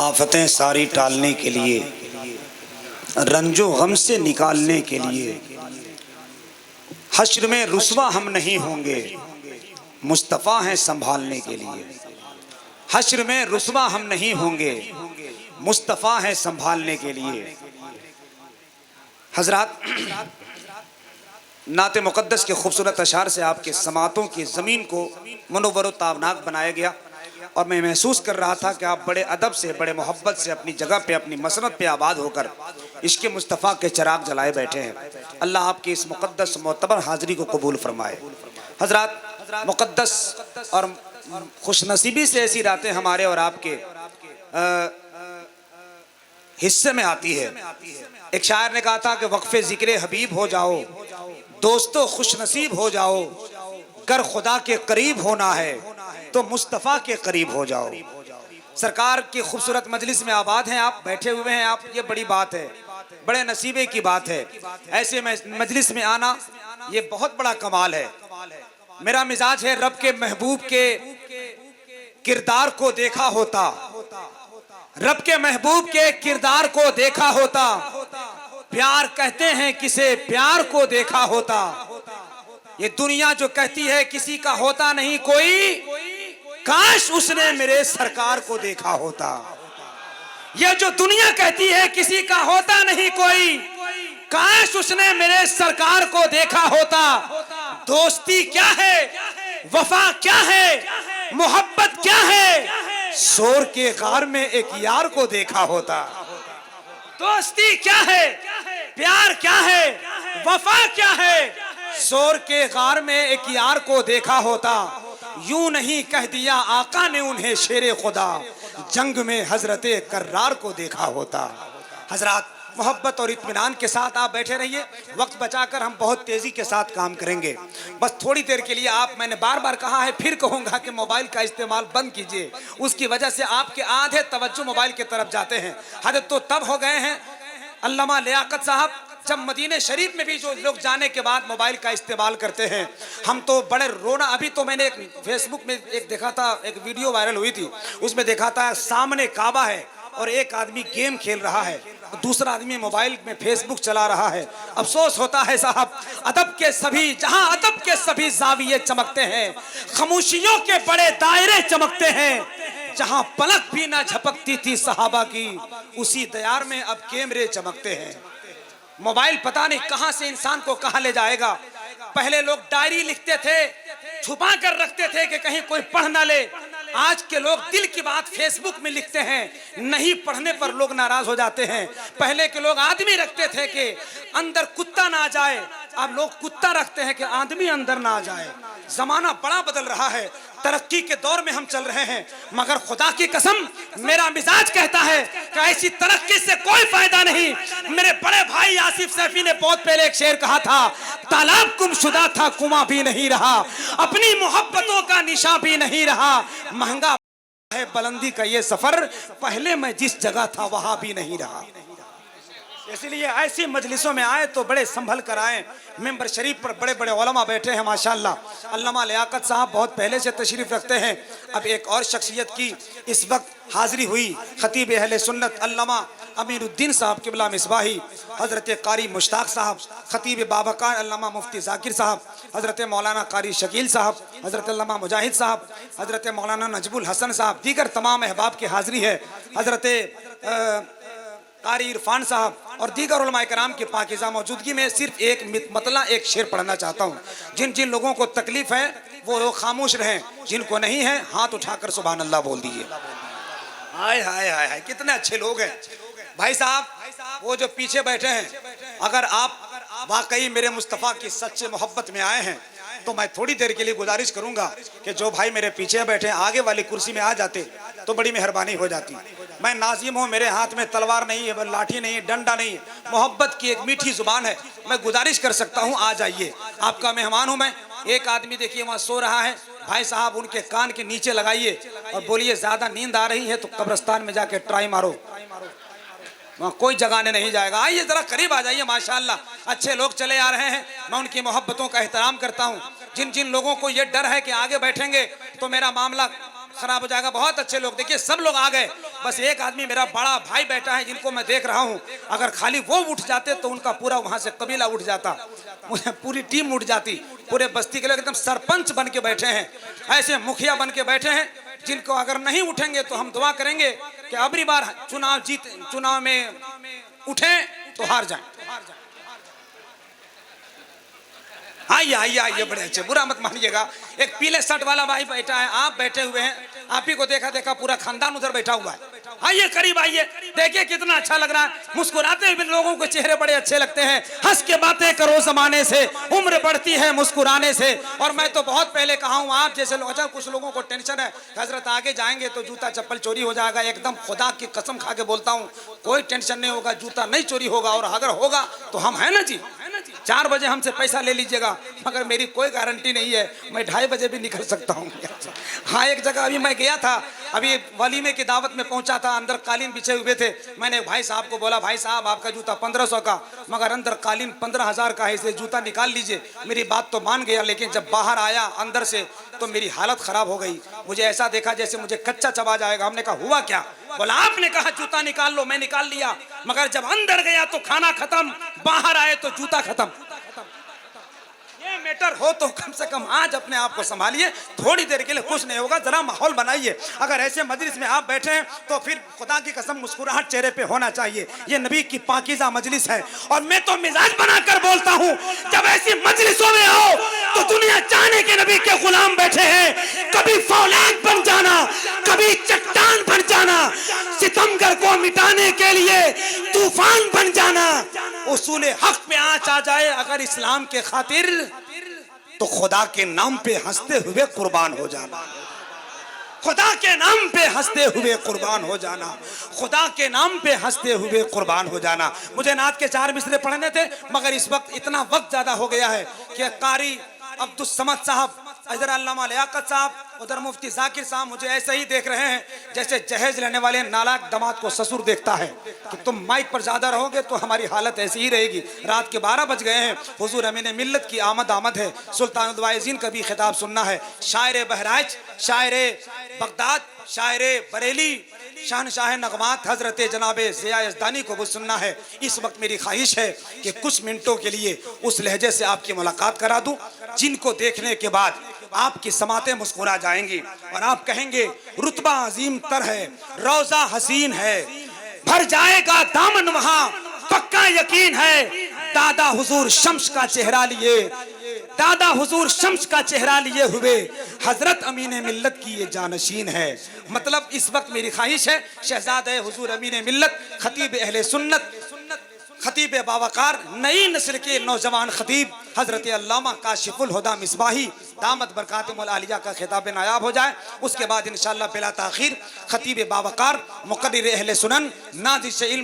आफतें सारी टालने के लिए, रंजो गम से निकालने के लिए, हश्र में रुस्वा हम नहीं होंगे, मुस्तफ़ा हैं संभालने के लिए। हश्र में रुस्वा हम नहीं होंगे, मुस्तफ़ा हैं संभालने के लिए। हजरात, नाते मुक़द्दस के खूबसूरत अशार से आपके समातों की ज़मीन को मुनव्वर व ताबनाक बनाया गया और मैं महसूस कर रहा था कि आप बड़े अदब से, बड़े मोहब्बत से अपनी जगह पे, अपनी मसनद पे आबाद होकर इश्क़ मुस्तफ़ा के चिराग जलाए बैठे हैं। अल्लाह आपकी इस मुक़द्दस मोतबर हाज़िरी को कबूल फरमाए। हज़रात, मुक़द्दस और खुशनसीबी से ऐसी रातें हमारे और आपके हिस्से में आती है। एक शायर ने कहा था कि वक्फ़े ज़िक्र हबीब हो जाओ, दोस्तों खुशनसीब हो जाओ, कर खुदा के करीब होना है तो मुस्तफ़ा के करीब हो जाओ। सरकार की खूबसूरत मजलिस में आबाद हैं आप, बैठे हुए हैं आप, ये बड़ी बात है, बड़े नसीबे की बात है। ऐसे मजलिस में आना ये बहुत बड़ा कमाल है। मेरा मिजाज है रब के महबूब के किरदार को देखा होता, रब के महबूब के किरदार को देखा होता, प्यार कहते हैं किसे प्यार को देखा होता। ये दुनिया जो कहती है किसी का होता नहीं कोई, काश उसने मेरे सरकार को देखा होता। ये जो दुनिया कहती है किसी का होता नहीं कोई, काश उसने मेरे सरकार को देखा होता। दोस्ती क्या है, वफा क्या है, मोहब्बत क्या है, शोर के गार में एक यार को देखा होता। दोस्ती क्या है, प्यार क्या है, वफा क्या है, शोर के गार में एक यार को देखा होता। यूं नहीं कह दिया आका ने उन्हें शेरे खुदा, जंग में हजरते कर्रार को देखा होता। हजरात, मोहब्बत और इत्मीनान के साथ आप बैठे रहिए, वक्त बचाकर हम बहुत तेज़ी के साथ काम करेंगे। बस थोड़ी देर के लिए आप, मैंने बार बार कहा है, फिर कहूँगा कि मोबाइल का इस्तेमाल बंद कीजिए। उसकी वजह से आपके आधे तवज्जो मोबाइल की तरफ जाते हैं। हद तो तब हो गए हैं, अल्लामा लियाकत साहब जब मदीने शरीफ में भी जो लोग जाने के बाद मोबाइल का इस्तेमाल करते हैं, हम तो बड़े रोना। अभी तो मैंने एक फेसबुक में एक देखा था, एक वीडियो वायरल हुई थी, उसमें देखा था सामने काबा है और एक आदमी गेम खेल रहा है, दूसरा आदमी मोबाइल में फेसबुक चला रहा है। अफसोस होता है साहब, अदब के सभी, जहां अदब के सभी जाविये चमकते हैं, खामोशियों के बड़े दायरे चमकते हैं। जहां पलक भी ना झपकती थी सहाबा की, उसी दयार में अब कैमरे चमकते हैं। मोबाइल पता नहीं कहां से इंसान को कहां ले जाएगा। पहले लोग डायरी लिखते थे, छुपा कर रखते थे कि कहीं कोई पढ़ ना ले। आज के लोग दिल की बात फेसबुक में लिखते हैं, नहीं पढ़ने पर लोग नाराज हो जाते हैं। पहले के लोग आदमी रखते थे कि अंदर कुत्ता ना जाए, अब लोग कुत्ता रखते हैं कि आदमी अंदर ना जाए। जमाना बड़ा बदल रहा है, तरक्की के दौर में हम चल रहे हैं, मगर खुदा की कसम मेरा मिजाज कहता है कि ऐसी तरक्की से कोई फायदा नहीं। मेरे बड़े भाई आसिफ सैफी ने बहुत पहले एक शेर कहा था, तालाब गुमशुदा था कुआं भी नहीं रहा, अपनी मोहब्बतों का निशा भी नहीं रहा, महंगा है बुलंदी का ये सफर, पहले मैं जिस जगह था वहां भी नहीं रहा। इसलिए ऐसी मजलिसों में आए तो बड़े संभल कर आए। मेंबर शरीफ पर बड़े बड़े उलमा बैठे हैं माशाल्लाह। अल्लामा लियाकत साहब बहुत पहले से तशरीफ रखते हैं। अब एक और शख्सियत की इस वक्त हाजिरी हुई, खतीब अहले सुन्नत अल्लामा अमीरुद्दीन साहब किबला मिसबाही, हज़रत कारी मुश्ताक साहब, खतीब बाबकार अल्लामा मुफ्ती जाकिर साहब, हज़रत मौलाना कारी शकील साहब, हज़रत अल्लामा मुजाहिद साहब, हज़रत मौलाना नजबुल हसन साहब, दीगर तमाम अहबाब की हाजिरी है। हज़रत कारी इरफान साहब और दीगर उलमा कराम की पाकीज़ा मौजूदगी में सिर्फ एक मतला, एक शेर पढ़ना चाहता हूँ। जिन जिन लोगों को तकलीफ है वो लोग खामोश रहें, जिनको नहीं है हाथ उठाकर सुभान अल्लाह बोल दीजिए। हाय हाय हाय हाय, कितने अच्छे लोग हैं भाई साहब। वो जो पीछे बैठे हैं, अगर आप वाकई मेरे मुस्तफ़ा की सच्चे मोहब्बत में आए हैं तो मैं थोड़ी देर के लिए गुजारिश करूंगा कि जो भाई मेरे पीछे बैठे हैं आगे वाली कुर्सी में आ जाते तो बड़ी मेहरबानी हो जाती। मैं नाजिम हूँ, मेरे हाथ में तलवार नहीं है, लाठी नहीं है, डंडा नहीं है, मोहब्बत की एक मीठी जुबान है। मैं गुजारिश कर सकता हूँ आ जाइए, आपका मेहमान हूँ मैं। एक आदमी देखिए वहाँ सो रहा है, भाई साहब उनके कान के नीचे लगाइए और बोलिए ज्यादा नींद आ रही है तो कब्रिस्तान में जाके ट्राई मारो, वहाँ कोई जगाने नहीं जाएगा। आइए जरा करीब आ जाइए, माशाल्लाह अच्छे लोग चले आ रहे हैं, मैं उनकी मोहब्बतों का एहतराम करता हूँ। जिन जिन लोगों को ये डर है कि आगे बैठेंगे तो मेरा मामला खराब हो जाएगा, बहुत अच्छे लोग देखिए सब लोग आ गए। बस एक आदमी मेरा बड़ा भाई बैठा है जिनको मैं देख रहा हूँ, अगर खाली वो उठ जाते तो उनका पूरा वहां से कबीला उठ जाता, पूरी टीम उठ जाती, पूरे बस्ती के लोग एकदम सरपंच बन के बैठे हैं, ऐसे मुखिया बन के बैठे हैं जिनको अगर नहीं उठेंगे तो हम दुआ करेंगे कि अगली बार चुनाव में उठे तो हार जाएं। आइए आइए आइए, बड़े अच्छे, बुरा मत मानिएगा। एक पीले शर्ट वाला भाई बैठा है, आप बैठे हुए हैं, आप ही को देखा देखा पूरा खानदान उधर बैठा हुआ है। आइए करीब आइए, देखिए कितना अच्छा लग रहा है, मुस्कुराते हुए लोगों के चेहरे बड़े अच्छे लगते हैं। हंस के बातें करो जमाने से, उम्र बढ़ती है मुस्कुराने से। और मैं तो बहुत पहले कहा हूँ, आप जैसे लोग, अच्छा कुछ लोगों को टेंशन है हजरत आगे जाएंगे तो जूता चप्पल चोरी हो जाएगा, एकदम खुदा की कसम खा के बोलता हूँ कोई टेंशन नहीं होगा, जूता नहीं चोरी होगा, और अगर होगा तो हम है ना जी, 4 बजे हमसे पैसा ले लीजिएगा, मगर मेरी कोई गारंटी नहीं है, मैं 2:30 बजे भी निकल सकता हूँ। हाँ, एक जगह अभी मैं गया था, अभी वलीमे की दावत में पहुंचा था, अंदर कालीन बिछे हुए थे, मैंने भाई साहब को बोला भाई साहब आपका जूता 1500 का, मगर अंदर कालीन 15,000 का है, इसलिए जूता निकाल लीजिए। मेरी बात तो मान गया, लेकिन जब बाहर आया अंदर से तो मेरी हालत खराब हो गई, मुझे ऐसा देखा जैसे मुझे कच्चा चबा जाएगा। हमने कहा हुआ क्या? बोला आपने कहा जूता निकाल लो, मैं निकाल लिया, मगर जब अंदर गया तो खाना खत्म, बाहर आए तो जूता खत्म। ये मैटर हो तो कम से कम आज अपने आप को संभालिए, थोड़ी देर के लिए कुछ नहीं होगा, जरा माहौल बनाइए। अगर ऐसे मजलिस में आप बैठे हैं तो फिर खुदा की कसम मुस्कुराहट चेहरे पे होना चाहिए। ये नबी की पाकीज़ा मजलिस है, और मैं तो मिजाज बनाकर बोलता हूँ, जब ऐसी मजलिसों में आओ तो दुनिया जाने के नबी के गुलाम बैठे हैं, कभी फौलाद बन जाना, कभी चट्टान बन जाना, सितमगर को मिटाने के लिए तूफान बन जाना, उसूल हक पे आंच आ जाए अगर इस्लाम के खातिर, तो खुदा के नाम पे हंसते हुए कुर्बान हो जाना, खुदा के नाम पे हंसते हुए कुर्बान हो जाना, खुदा के नाम पे हंसते हुए कुर्बान हो जाना। मुझे नात के 4 मिसरे पढ़ने थे, मगर इस वक्त इतना वक्त ज्यादा हो गया है कि कारी अब्दुल समद साहब, इधर अल्लामा लियाकत साहब, उधर मुफ्ती जाकिर साहब मुझे ऐसे ही देख रहे हैं जैसे जहेज लेने वाले नालायक दामाद को ससुर देखता है कि तुम माइक पर ज्यादा रहोगे तो हमारी हालत ऐसी ही रहेगी। रात के 12 बज गए हैं, हुजूर अमीन मिल्लत की आमद है, सुल्तानुल वाइज़ीन का भी खिताब सुनना है, शायर बहराइच, शायर बगदाद, शायर बरेली, शहनशाह नगमात हजरत जनाबे ज़िया यज़दानी को भी सुनना है। इस वक्त मेरी ख्वाहिश है कि कुछ मिनटों के लिए उस लहजे से आपकी मुलाकात करा दूं, जिनको देखने के बाद आपकी समातें मुस्कुरा जाएंगी और आप कहेंगे रुतबा अजीम तर है, रोजा हसीन है, भर जाएगा दामन वहां पक्का यकीन है। दादा हुजूर शम्स का चेहरा लिए, दादा हुजूर शम्स का चेहरा लिए हुए हजरत अमीन मिल्लत की ये जानशीन है। मतलब इस वक्त मेरी ख्वाहिश है शहजादे हुजूर अमीन मिल्लत, खतीब अहले सुन्नत, खतीब बावकार, नई नस्ल के नौजवान खतीब हजरत अल्लामा काशिफुल हुदा मिसबाही दामत बरकातुहुल आलिया का खिताब नायाब हो जाए। उसके बाद इंशाअल्लाह बिला ताखीर खतीब बावकार, मुक़र्रिर अहले सुनन, नाज़िश इल्म